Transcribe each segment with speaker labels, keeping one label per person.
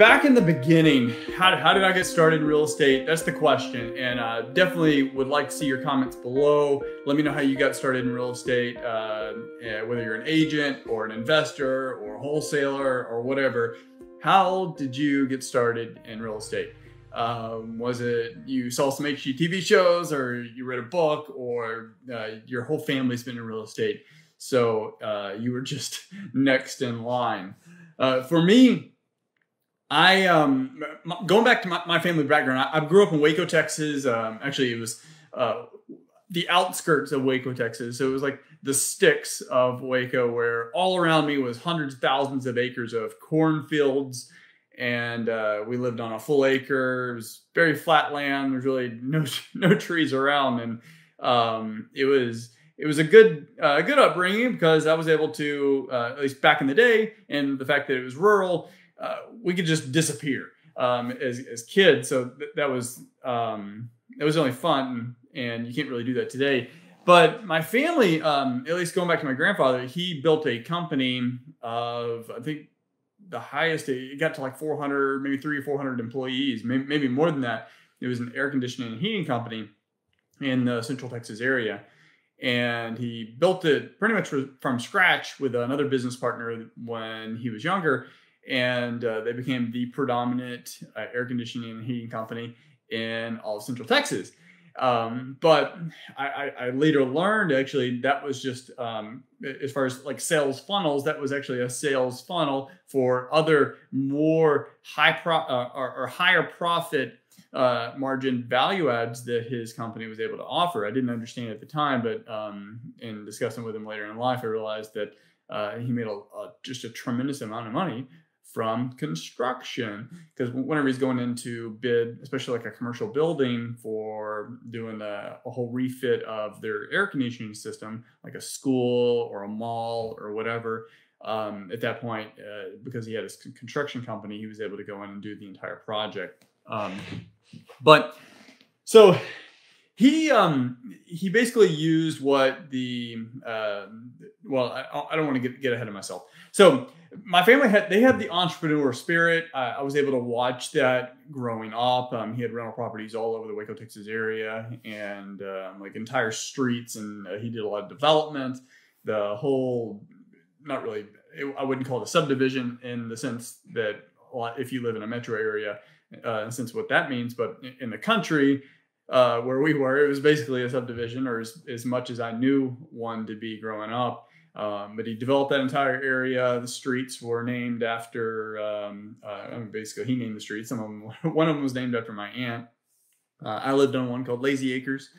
Speaker 1: back in the beginning, how did I get started in real estate? That's the question. And definitely would like to see your comments below. Let me know how you got started in real estate, whether you're an agent or an investor or a wholesaler or whatever. How did you get started in real estate? Was it you saw some HGTV shows, or you read a book, or your whole family's been in real estate, so you were just next in line? For me, I going back to my family background, I grew up in Waco, Texas. Actually, it was the outskirts of Waco, Texas. So it was like the sticks of Waco, where all around me was hundreds of thousands of acres of cornfields. And we lived on a full acre. It was very flat land. There's really no trees around, and it was a good upbringing, because I was able to, at least back in the day, and the fact that it was rural, we could just disappear as kids. So that was only fun, and you can't really do that today. But my family, at least going back to my grandfather, he built a company of, I think, the highest, it got to like 400, maybe 300 or 400 employees, maybe more than that. It was an air conditioning and heating company in the Central Texas area. And he built it pretty much from scratch with another business partner when he was younger. And they became the predominant air conditioning and heating company in all of Central Texas. But I later learned, actually, that was just, as far as like sales funnels, that was actually a sales funnel for other more higher profit margin value adds that his company was able to offer. I didn't understand at the time, but in discussing with him later in life, I realized that he made just a tremendous amount of money from construction, because whenever he's going into bid, especially like a commercial building for doing a whole refit of their air conditioning system, like a school or a mall or whatever, at that point, because he had his construction company, he was able to go in and do the entire project. But so he basically used what the well, I don't want to get ahead of myself. So my family had the entrepreneur spirit. I was able to watch that growing up. He had rental properties all over the Waco, Texas area, and like entire streets, and he did a lot of development. The whole, not really, I wouldn't call it a subdivision in the sense that if you live in a metro area, in the sense of what that means, but in the country, where we were, it was basically a subdivision, or as much as I knew one to be growing up. But he developed that entire area. The streets were named after, basically he named the streets. Some of them, one of them was named after my aunt. I lived on one called Lazy Acres.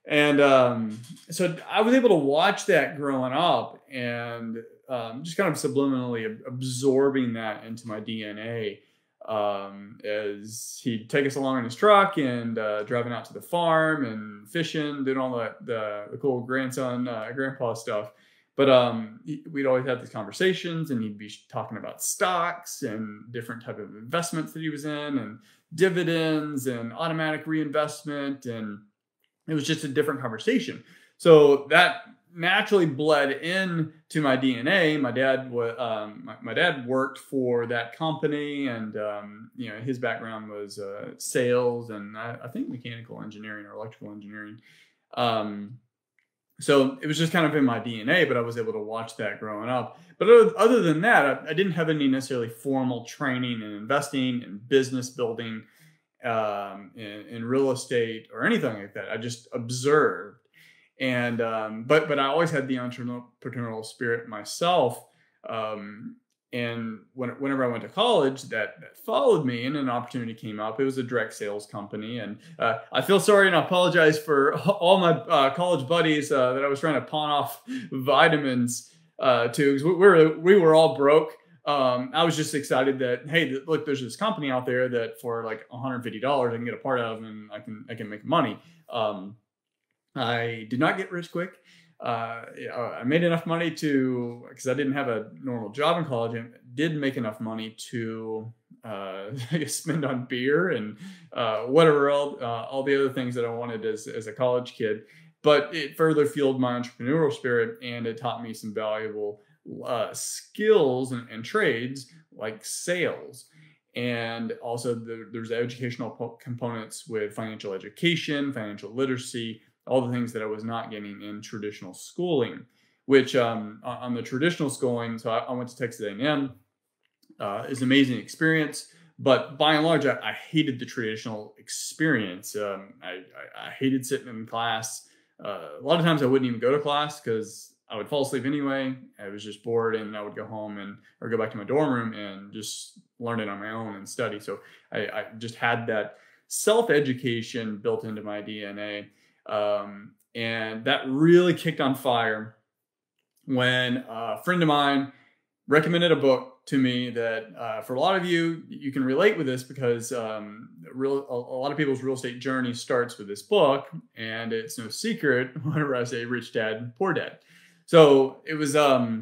Speaker 1: And so I was able to watch that growing up, and just kind of subliminally absorbing that into my DNA. As he'd take us along in his truck and driving out to the farm and fishing, doing all the cool grandpa stuff. But we'd always have these conversations, and he'd be talking about stocks and different type of investments that he was in, and dividends and automatic reinvestment, and it was just a different conversation. So that naturally bled into my DNA. My dad my dad worked for that company, and his background was sales and I think mechanical engineering or electrical engineering. So it was just kind of in my DNA, but I was able to watch that growing up. But other than that, I didn't have any necessarily formal training in investing and business building, in real estate or anything like that. I just observed. And but I always had the entrepreneurial spirit myself. And whenever I went to college, that followed me, and an opportunity came up. It was a direct sales company, and I feel sorry and I apologize for all my college buddies that I was trying to pawn off vitamins to, because we were all broke. I was just excited that, hey, look, there's this company out there that for like $150 I can get a part of, and I can make money. I did not get rich quick. I made enough money because I didn't have a normal job in college, and did make enough money to spend on beer and whatever else, all the other things that I wanted as a college kid. But it further fueled my entrepreneurial spirit, and it taught me some valuable skills and trades like sales. And also there's educational components with financial education, financial literacy, all the things that I was not getting in traditional schooling, which on the traditional schooling, so I went to Texas A&M, is an amazing experience. But by and large, I hated the traditional experience. I hated sitting in class. A lot of times I wouldn't even go to class because I would fall asleep anyway. I was just bored, and I would go home or go back to my dorm room and just learn it on my own and study. So I just had that self-education built into my DNA. And that really kicked on fire when a friend of mine recommended a book to me that for a lot of you can relate with this, because a lot of people's real estate journey starts with this book, and it's no secret whenever I say Rich Dad, Poor Dad. So it was, I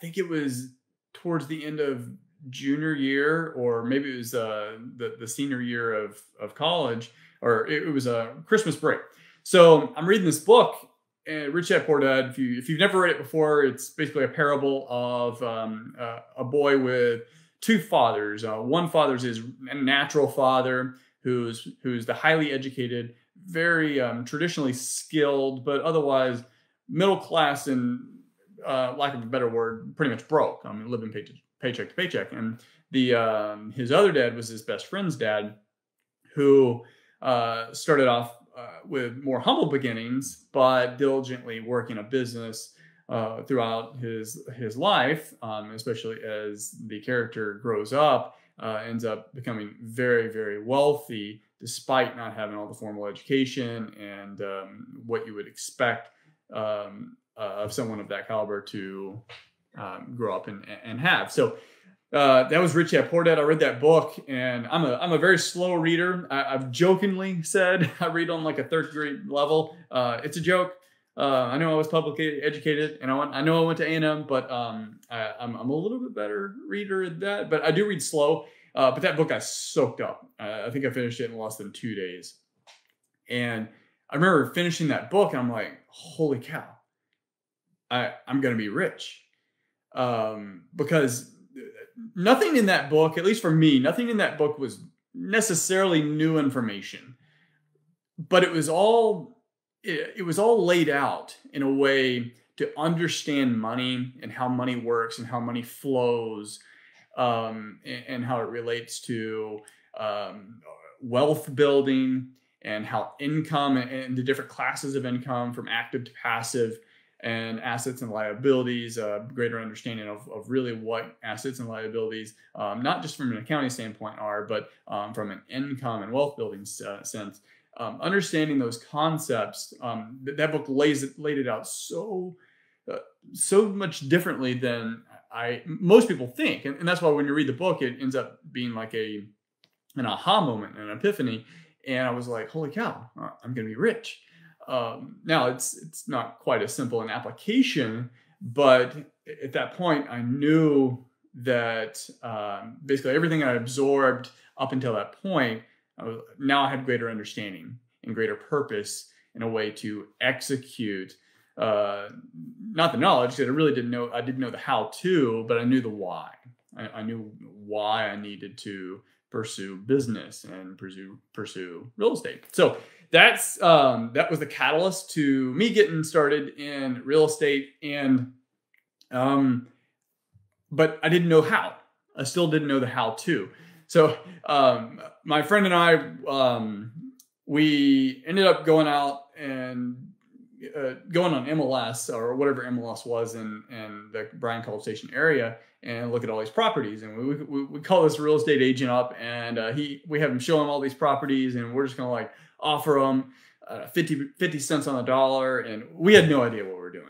Speaker 1: think it was towards the end of junior year, or maybe it was the senior year of college, or it was a Christmas break. So I'm reading this book, Rich Dad Poor Dad. If you've never read it before, it's basically a parable of a boy with two fathers. One father's his natural father, who's the highly educated, very traditionally skilled, but otherwise middle class and lack of a better word, pretty much broke. I mean, living paycheck to paycheck. And his other dad was his best friend's dad, who started off with more humble beginnings, but diligently working a business throughout his life, especially as the character grows up, ends up becoming very, very wealthy, despite not having all the formal education and what you would expect of someone of that caliber to grow up and have. So that was Rich Dad Poor Dad. I read that book, and I'm a very slow reader. I've jokingly said I read on like a third grade level. It's a joke. I know I was publicly educated, and I know I went to A&M, but I'm a little bit better reader at that. But I do read slow. But that book I soaked up. I think I finished it in less than 2 days. And I remember finishing that book, and I'm like, holy cow, I'm going to be rich. Because nothing in that book, at least for me, nothing in that book was necessarily new information, but it was all laid out in a way to understand money and how money works and how money flows, and how it relates to wealth building, and how income and the different classes of income, from active to passive, and assets and liabilities, greater understanding of really what assets and liabilities, not just from an accounting standpoint are, but from an income and wealth building sense. Understanding those concepts, that book laid it out so much differently than most people think. And that's why when you read the book, it ends up being like an aha moment, an epiphany. And I was like, holy cow, I'm going to be rich. Now it's not quite as simple an application, but at that point I knew that basically everything I absorbed up until that point, now I had greater understanding and greater purpose in a way to execute, not the knowledge, because I didn't know the how to, but I knew the why. I knew why I needed to pursue business and pursue real estate. So that was the catalyst to me getting started in real estate. And but I didn't know how. I still didn't know the how to. So my friend and I, we ended up going out and going on MLS, or whatever MLS was in the Bryan College Station area, and look at all these properties. And we call this real estate agent up, and we have him show him all these properties, and we're just gonna like offer them 50 cents on the dollar, and we had no idea what we were doing.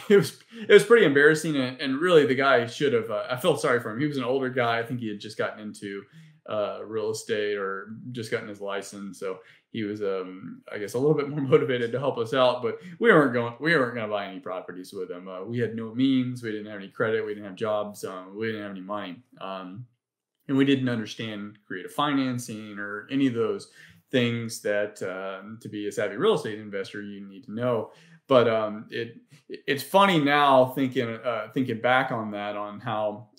Speaker 1: It was pretty embarrassing, and really the guy should have. I felt sorry for him. He was an older guy. I think he had just gotten into real estate or just gotten his license, so he was I guess a little bit more motivated to help us out. But we weren't going to buy any properties with him. We had no means. We didn't have any credit. We didn't have jobs. We didn't have any money, and we didn't understand creative financing or any of those things that to be a savvy real estate investor you need to know. But it's funny now thinking back on that, on how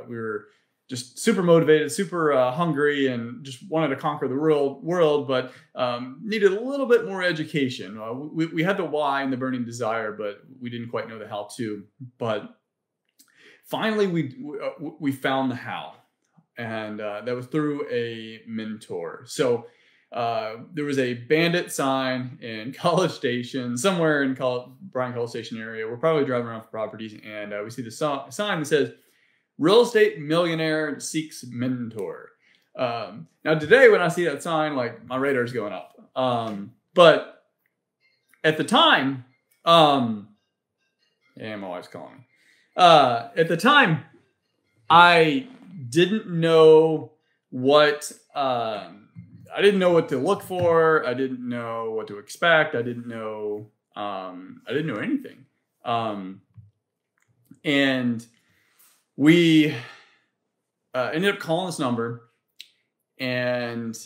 Speaker 1: we were just super motivated, super hungry, and just wanted to conquer the world, but needed a little bit more education. We had the why and the burning desire, but we didn't quite know the how to. But finally, we found the how, and that was through a mentor. So there was a bandit sign in College Station, somewhere in Bryan College Station area. We're probably driving around for properties, and we see the sign that says, "Real estate millionaire seeks mentor." Now today, when I see that sign, like my radar's going up. But at the time, yeah, my wife's calling me. At the time, I didn't know what I didn't know what to look for. I didn't know what to expect. I didn't know anything. And we ended up calling this number and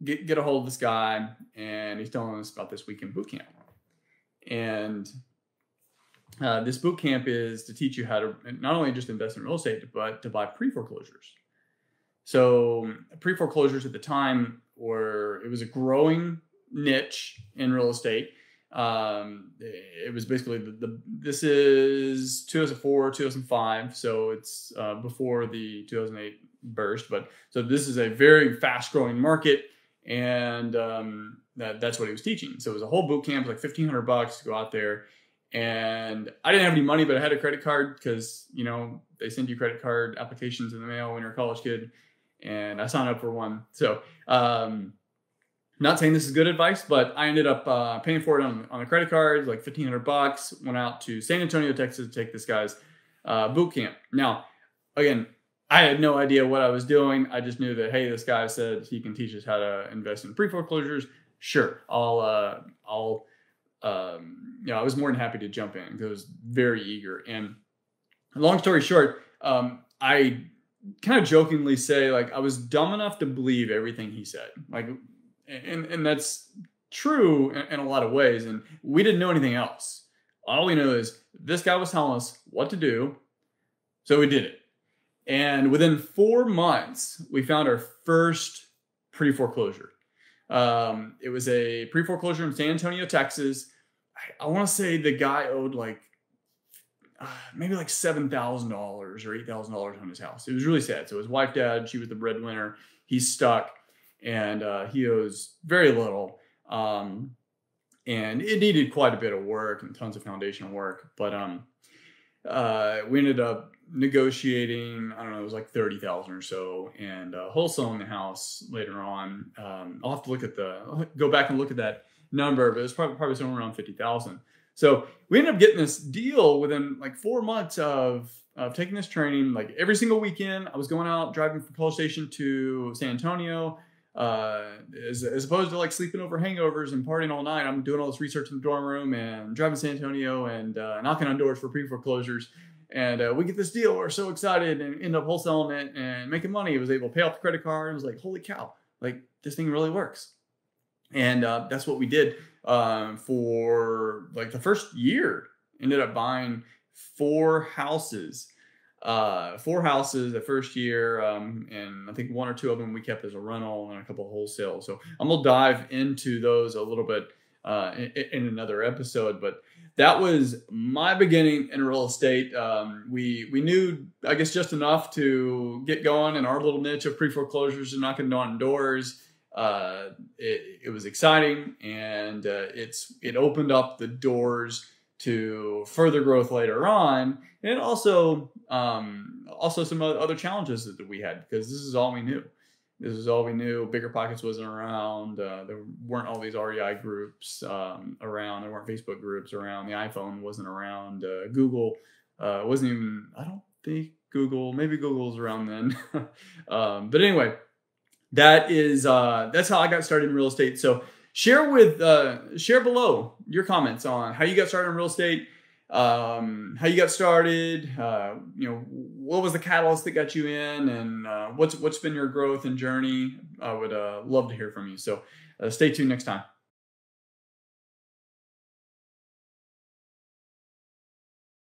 Speaker 1: get a hold of this guy, and he's telling us about this weekend boot camp. And this boot camp is to teach you how to not only just invest in real estate, but to buy pre-foreclosures. So pre-foreclosures at the time it was a growing niche in real estate. It was basically this is 2004, 2005. So it's before the 2008 burst, but so this is a very fast growing market. And that's what he was teaching. So it was a whole boot camp, like $1,500 to go out there. And I didn't have any money, but I had a credit card because, they send you credit card applications in the mail when you're a college kid. And I signed up for one. So not saying this is good advice, but I ended up paying for it on a credit card, like $1,500. Went out to San Antonio, Texas to take this guy's boot camp. Now, again, I had no idea what I was doing. I just knew that, hey, this guy said he can teach us how to invest in pre-foreclosures. Sure, I was more than happy to jump in because I was very eager. And long story short, I kind of jokingly say, like, I was dumb enough to believe everything he said. Like, and that's true in a lot of ways. And we didn't know anything else. All we know is this guy was telling us what to do. So we did it. And within 4 months, we found our first pre-foreclosure. It was a pre-foreclosure in San Antonio, Texas. I want to say the guy owed maybe like $7,000 or $8,000 on his house. It was really sad. So his wife died. She was the breadwinner. He's stuck, and he owes very little. And it needed quite a bit of work and tons of foundational work. But we ended up negotiating, I don't know, it was like $30,000 or so, and wholesaling the house later on. I'll have to go back and look at that number, but it was probably somewhere around $50,000. So we ended up getting this deal within like 4 months of taking this training. Like every single weekend, I was going out driving from College Station to San Antonio. As opposed to like sleeping over hangovers and partying all night, I'm doing all this research in the dorm room and driving to San Antonio and knocking on doors for pre-foreclosures. And we get this deal. We're so excited and end up wholesaling it and making money. I was able to pay off the credit card. I was like, holy cow, like this thing really works. And that's what we did for like the first year. Ended up buying 4 houses. 4 houses the first year, and I think 1 or 2 of them we kept as a rental and a couple of wholesale. So I'm gonna dive into those a little bit in another episode. But that was my beginning in real estate. We knew, I guess, just enough to get going in our little niche of pre-foreclosures and knocking on doors. It was exciting, and it opened up the doors to further growth later on, and also some other challenges that we had, because this is all we knew. This is all we knew. Bigger Pockets wasn't around. There weren't all these REI groups around. There weren't Facebook groups around. The iPhone wasn't around. Google wasn't even. I don't think Google. Maybe Google's around then. But anyway, that's how I got started in real estate. So share below your comments on how you got started in real estate, how you got started, what was the catalyst that got you in, and what's been your growth and journey. I would love to hear from you. So stay tuned next time.